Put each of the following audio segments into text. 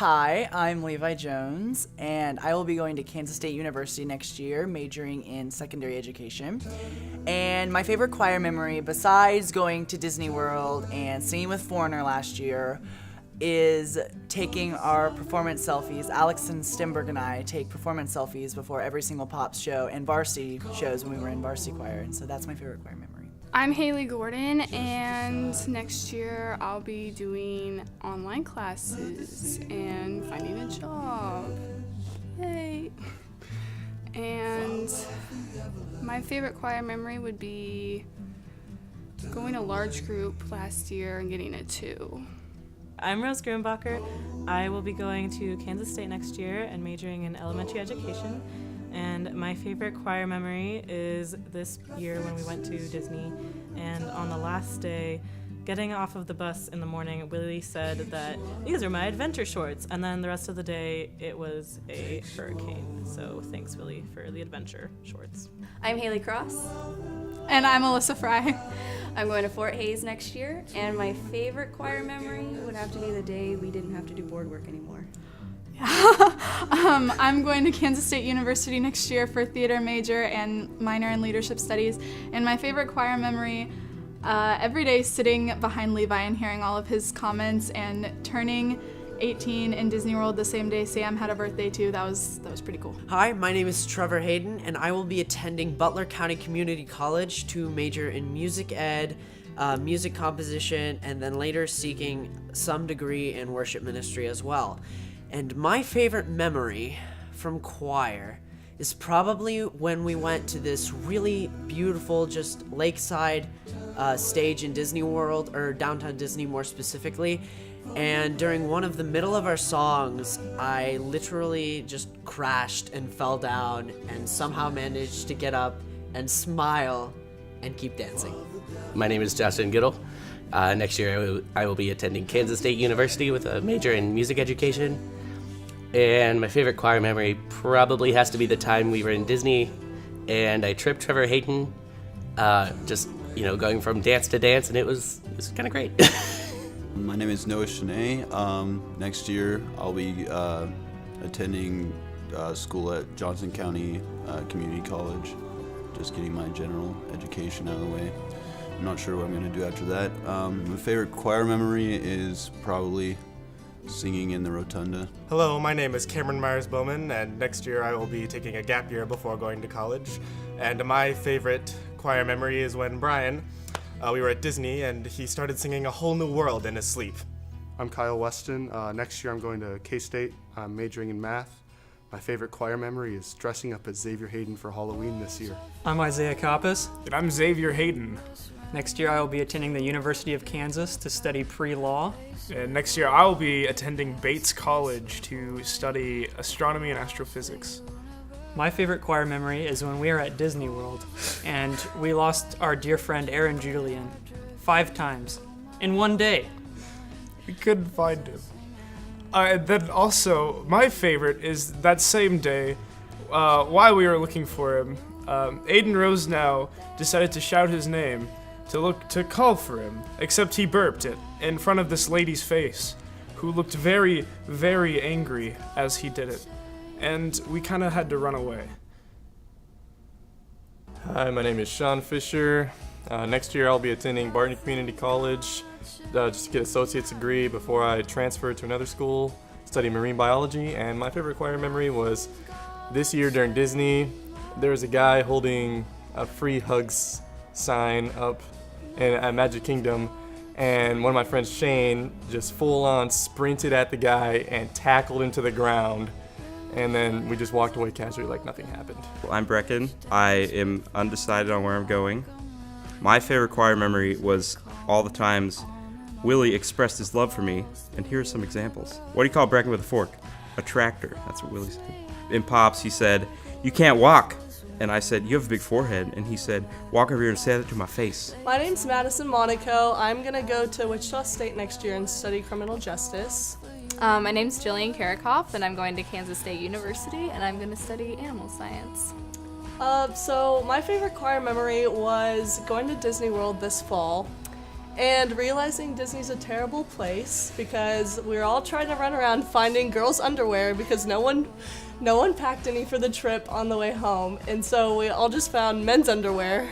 Hi, I'm Levi Jones, and I will be going to Kansas State University next year, majoring in secondary education. And my favorite choir memory, besides going to Disney World and singing with Foreigner last year, is taking our performance selfies. Alex and Stimberg and I take performance selfies before every single Pops show and varsity shows when we were in varsity choir, and so that's my favorite choir memory. I'm Haley Gordon, and next year I'll be doing online classes and finding a job. Yay! And my favorite choir memory would be going a large group last year and getting a 2. I'm Rose Grumbacher. I will be going to Kansas State next year and majoring in elementary education. And my favorite choir memory is this year when we went to Disney, and on the last day, getting off of the bus in the morning, Willie said that these are my adventure shorts, and then the rest of the day it was a hurricane. So thanks, Willie, for the adventure shorts. I'm Haley Cross. And I'm Alyssa Fry. I'm going to Fort Hays next year, and my favorite choir memory would have to be the day we didn't have to do board work anymore. I'm going to Kansas State University next year for theater major and minor in leadership studies. And my favorite choir memory, every day sitting behind Levi and hearing all of his comments and turning 18 in Disney World the same day Sam had a birthday too. That was pretty cool. Hi, my name is Trevor Hayden, and I will be attending Butler County Community College to major in music ed, music composition, and then later seeking some degree in worship ministry as well. And my favorite memory from choir is probably when we went to this really beautiful, just lakeside stage in Disney World, or downtown Disney more specifically. And during one of the middle of our songs, I literally just crashed and fell down and somehow managed to get up and smile and keep dancing. My name is Justin Giddle. Next year I will be attending Kansas State University with a major in music education. And my favorite choir memory probably has to be the time we were in Disney and I tripped Trevor Hayden, going from dance to dance, and it was kind of great. My name is Noah Shanae. Next year I'll be attending school at Johnson County Community College, just getting my general education out of the way. I'm not sure what I'm going to do after that. My favorite choir memory is probably singing in the rotunda. Hello, my name is Cameron Myers-Bowman, and next year I will be taking a gap year before going to college. And my favorite choir memory is when Brian, we were at Disney, and he started singing A Whole New World in his sleep. I'm Kyle Weston. Next year I'm going to K-State. I'm majoring in math. My favorite choir memory is dressing up as Xavier Hayden for Halloween this year. I'm Isaiah Kappas. And I'm Xavier Hayden. Next year I will be attending the University of Kansas to study pre-law. And next year I will be attending Bates College to study astronomy and astrophysics. My favorite choir memory is when we were at Disney World and we lost our dear friend Aaron Julian 5 times in one day. We couldn't find him. Then also, my favorite is that same day, while we were looking for him, Aiden Rosenow decided to shout his name to call for him, except he burped it in front of this lady's face, who looked very, very angry as he did it. And we kind of had to run away. Hi, my name is Sean Fisher. Next year I'll be attending Barton Community College just to get associate's degree before I transfer to another school, study marine biology. And my favorite choir memory was this year during Disney. There was a guy holding a free hugs sign up at Magic Kingdom, and one of my friends, Shane, just full on sprinted at the guy and tackled him to the ground. And then we just walked away casually like nothing happened. I'm Brecken. I am undecided on where I'm going. My favorite choir memory was all the times Willie expressed his love for me, and here are some examples. What do you call Brecken with a fork? A tractor. That's what Willie said. In Pops, he said, "You can't walk." And I said, "You have a big forehead." And he said, "Walk over here and say that to my face." My name's Madison Monaco. I'm going to go to Wichita State next year and study criminal justice. My name's Jillian Karakoff, and I'm going to Kansas State University, and I'm going to study animal science. So my favorite choir memory was going to Disney World this fall, and realizing Disney's a terrible place because we were all trying to run around finding girls' underwear because no one packed any for the trip on the way home, and so we all just found men's underwear.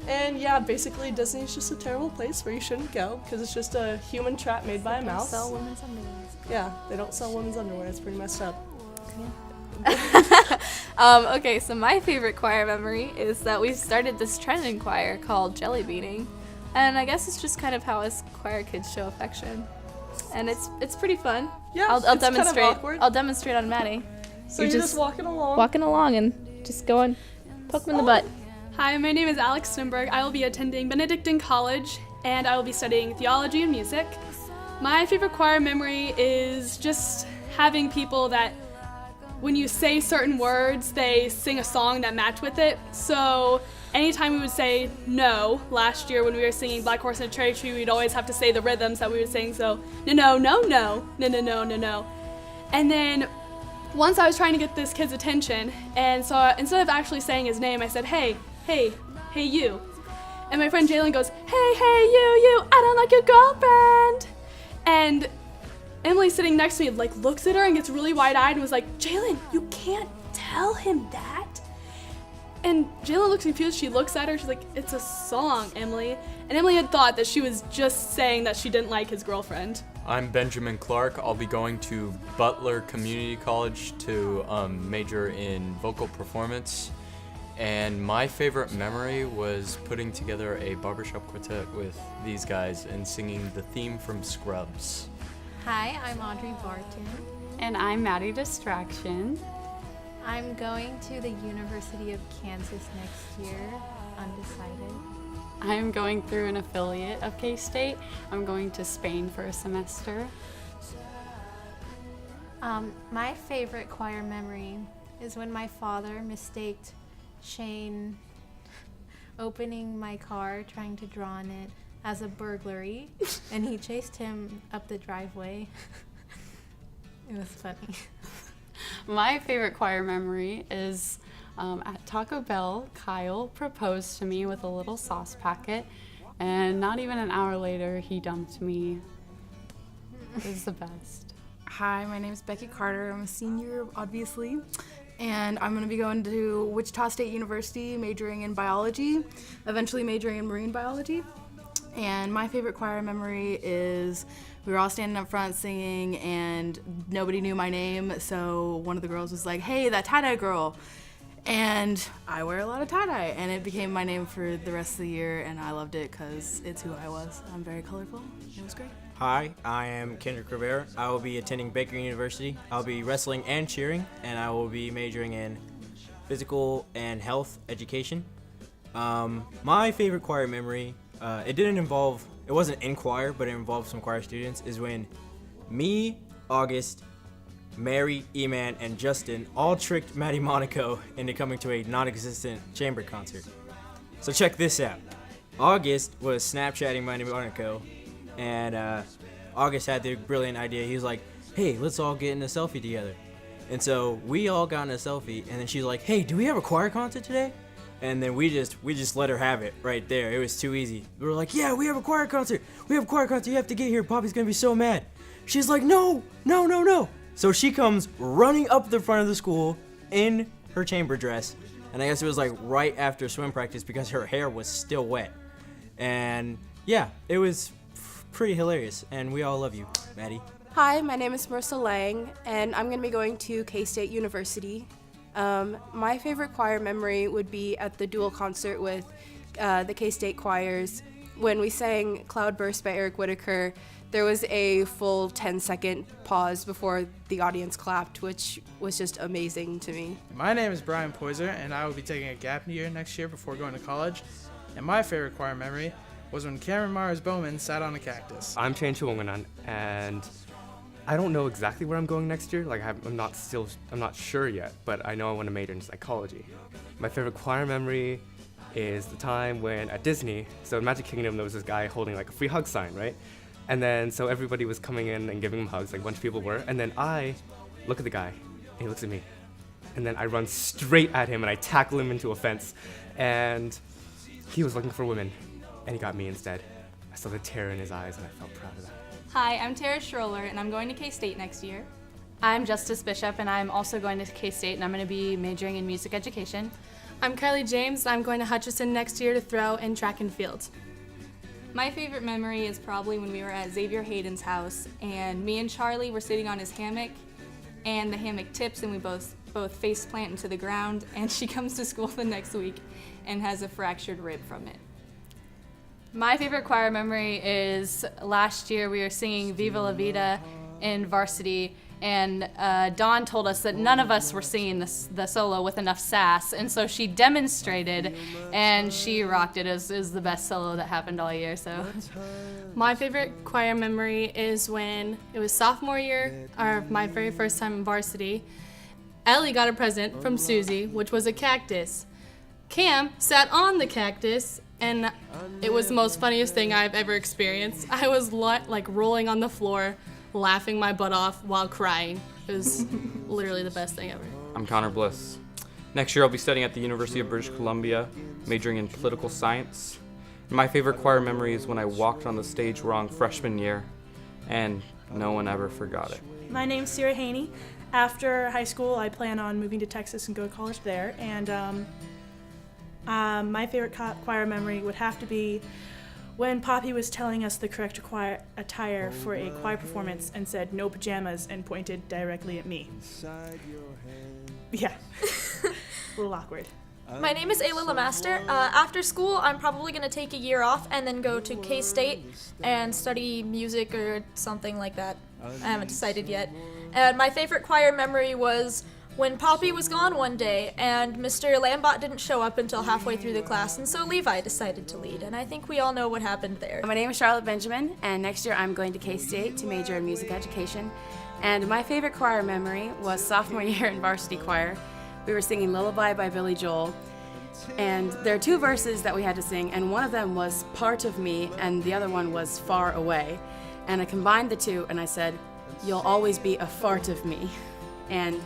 And yeah, basically Disney's just a terrible place where you shouldn't go because it's just a human trap made by a mouse. Sell women's underwear. Yeah, they don't sell women's underwear. It's pretty messed up. Okay, so my favorite choir memory is that we started this trend in choir called jelly beaning, and I guess it's just kind of how us choir kids show affection, and it's pretty fun. Yeah, I'll it's kind of demonstrate. awkward. I'll demonstrate on Maddie. So you're just walking along. walking along and just going, poke him in the butt. Hi, my name is Alex Stenberg. I will be attending Benedictine College, and I will be studying theology and music. My favorite choir memory is just having people that, when you say certain words, they sing a song that match with it. So anytime we would say no, last year when we were singing Black Horse and a Cherry Tree, we'd always have to say the rhythms that we would sing. So no, no, no, no, no, no, no, no, no. And then once I was trying to get this kid's attention, and so instead of actually saying his name, I said, hey, hey, hey, you. And my friend Jalen goes, hey, hey, you, I don't like your girlfriend. And Emily sitting next to me like looks at her and gets really wide-eyed and was like, Jalen, you can't tell him that. And Jalen looks confused. She looks at her. She's like, it's a song, Emily. And Emily had thought that she was just saying that she didn't like his girlfriend. I'm Benjamin Clark. I'll be going to Butler Community College to major in vocal performance. And my favorite memory was putting together a barbershop quartet with these guys and singing the theme from Scrubs. Hi, I'm Audrey Barton. And I'm Maddie Distraction. I'm going to the University of Kansas next year, undecided. I'm going through an affiliate of K-State. I'm going to Spain for a semester. My favorite choir memory is when my father mistaked Shane opening my car, trying to draw on it, as a burglary, and he chased him up the driveway. It was funny. My favorite choir memory is at Taco Bell, Kyle proposed to me with a little sauce packet, and not even an hour later, he dumped me. It was the best. Hi, my name is Becky Carter. I'm a senior, obviously, and I'm going to be going to Wichita State University, majoring in biology, eventually majoring in marine biology. And my favorite choir memory is we were all standing up front singing and nobody knew my name, so one of the girls was like, hey, that tie-dye girl. And I wear a lot of tie-dye, and it became my name for the rest of the year, and I loved it because it's who I was. I'm very colorful. It was great. Hi, I am Kendrick Rivera. I will be attending Baker University. I'll be wrestling and cheering, and I will be majoring in physical and health education. My favorite choir memory, it wasn't in choir, but it involved some choir students, is when me, August, Mary, Eman, and Justin all tricked Maddie Monaco into coming to a non-existent chamber concert. So check this out. August was Snapchatting Maddie Monaco, and August had the brilliant idea. He was like, hey, let's all get in a selfie together. And so we all got in a selfie, and then she's like, hey, do we have a choir concert today? And then we just let her have it right there. It was too easy. We were like, yeah, we have a choir concert. We have a choir concert. You have to get here. Poppy's going to be so mad. She's like, no. So she comes running up the front of the school in her chamber dress. And I guess it was like right after swim practice because her hair was still wet. And yeah, it was pretty hilarious. And we all love you, Maddie. Hi, my name is Marissa Lang, and I'm going to be going to K-State University. My favorite choir memory would be at the dual concert with the K-State choirs. When we sang Cloudburst by Eric Whitaker, there was a full 10-second pause before the audience clapped, which was just amazing to me. My name is Brian Poiser, and I will be taking a gap year next year before going to college. And my favorite choir memory was when Cameron Mars Bowman sat on a cactus. I'm Chan Chuwonganan, and I don't know exactly where I'm going next year. Like I'm not sure yet, but I know I want to major in psychology. My favorite choir memory is the time when at Disney, so in Magic Kingdom, there was this guy holding like a free hug sign, right? And then so everybody was coming in and giving him hugs, like a bunch of people were. And then I look at the guy, and he looks at me, and then I run straight at him and I tackle him into a fence. And he was looking for women, and he got me instead. I saw the terror in his eyes and I felt proud of that. Hi, I'm Tara Schroller, and I'm going to K-State next year. I'm Justice Bishop, and I'm also going to K-State, and I'm going to be majoring in music education. I'm Kylie James. I'm going to Hutchinson next year to throw in track and field. My favorite memory is probably when we were at Xavier Hayden's house, and me and Charlie were sitting on his hammock, and the hammock tips, and we both face plant into the ground, and she comes to school the next week and has a fractured rib from it. My favorite choir memory is last year we were singing Viva La Vida in varsity, and Dawn told us that none of us were singing the solo with enough sass, and so she demonstrated, and she rocked it. It was the best solo that happened all year. So, my favorite choir memory is when it was sophomore year, or my very first time in varsity. Ellie got a present from Susie, which was a cactus. Cam sat on the cactus, and it was the most funniest thing I've ever experienced. I was like rolling on the floor, laughing my butt off while crying. It was literally the best thing ever. I'm Connor Bliss. Next year I'll be studying at the University of British Columbia, majoring in political science. My favorite choir memory is when I walked on the stage wrong freshman year, and no one ever forgot it. My name's Sierra Haney. After high school, I plan on moving to Texas and go to college there, and my favorite choir memory would have to be when Poppy was telling us the correct choir attire for a choir performance and said no pajamas and pointed directly at me. Yeah, a little awkward. My name is Ayla Lamaster. After school, I'm probably going to take a year off and then go to K-State and study music or something like that. I haven't decided yet. And my favorite choir memory was when Poppy was gone one day and Mr. Lambot didn't show up until halfway through the class, and so Levi decided to lead, and I think we all know what happened there. My name is Charlotte Benjamin, and next year I'm going to K-State to major in music education. And my favorite choir memory was sophomore year in varsity choir. We were singing Lullaby by Billy Joel, and there are two verses that we had to sing, and one of them was Part of Me, and the other one was Far Away. And I combined the two, and I said, "You'll always be a fart of me." And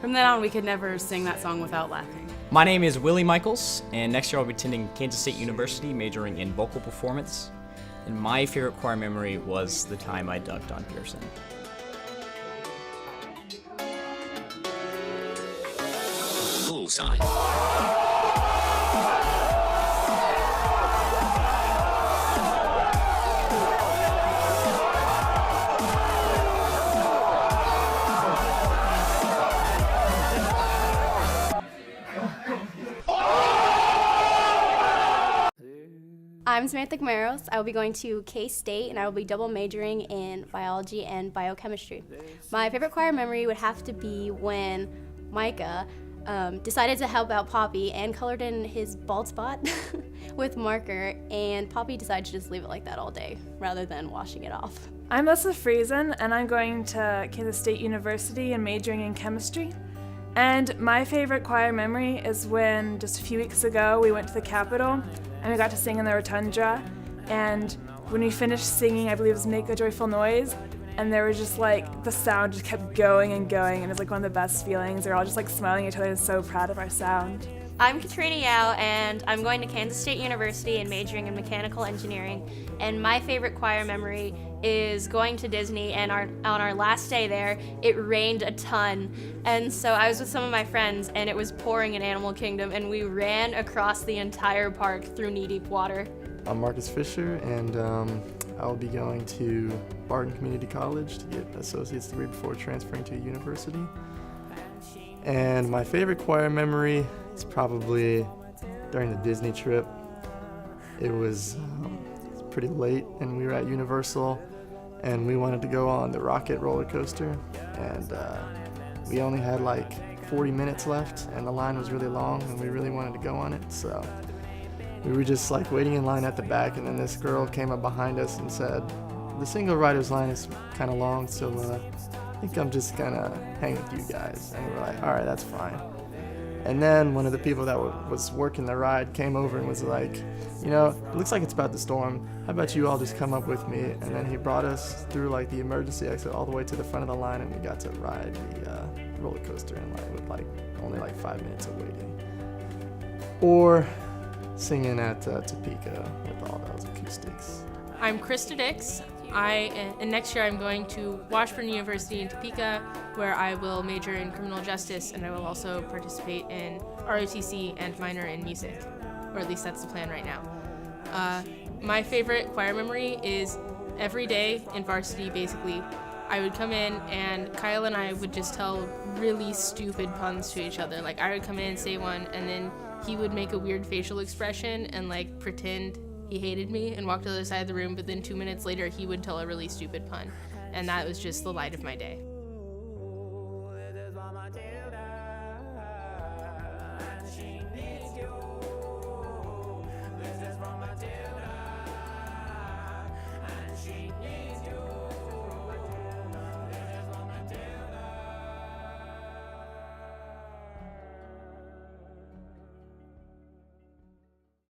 from then on, we could never sing that song without laughing. My name is Willie Michaels, and next year I'll be attending Kansas State University, majoring in vocal performance. And my favorite choir memory was the time I dunked on Pearson. Bullseye. I'm Samantha Camaros. I will be going to K-State, and I will be double majoring in biology and biochemistry. My favorite choir memory would have to be when Micah decided to help out Poppy and colored in his bald spot with marker, and Poppy decided to just leave it like that all day rather than washing it off. I'm Leslie Friesen, and I'm going to Kansas State University and majoring in chemistry. And my favorite choir memory is when just a few weeks ago we went to the Capitol and we got to sing in the Rotunda, and when we finished singing, I believe it was Make a Joyful Noise, and there was just like, the sound just kept going and going, and it was like one of the best feelings. They're all just like smiling at each other and so proud of our sound. I'm Katrina Yao, and I'm going to Kansas State University and majoring in mechanical engineering. And my favorite choir memory is going to Disney, and on our last day there, it rained a ton. And so I was with some of my friends, and it was pouring in Animal Kingdom, and we ran across the entire park through knee-deep water. I'm Marcus Fisher, and I'll be going to Barton Community College to get an associate's degree before transferring to a university. And my favorite choir memory is probably during the Disney trip. It was pretty late, and we were at Universal, and we wanted to go on the Rocket roller coaster, and we only had like 40 minutes left, and the line was really long, and we really wanted to go on it, so we were just like waiting in line at the back, and then this girl came up behind us and said, "The single rider's line is kind of long, so I think I'm just gonna hang with you guys." And we were like, "All right, that's fine." And then one of the people that was working the ride came over and was like, "You know, it looks like it's about to storm. How about you all just come up with me?" And then he brought us through like the emergency exit all the way to the front of the line, and we got to ride the roller coaster in like with like only like 5 minutes of waiting. Or singing at Topeka with all those acoustics. I'm Krista Dix. And next year I'm going to Washburn University in Topeka, where I will major in criminal justice, and I will also participate in ROTC and minor in music, or at least that's the plan right now. My favorite choir memory is every day in varsity, basically. I would come in and Kyle and I would just tell really stupid puns to each other. Like, I would come in and say one, and then he would make a weird facial expression and like pretend he hated me and walk to the other side of the room, but then 2 minutes later he would tell a really stupid pun, and that was just the light of my day.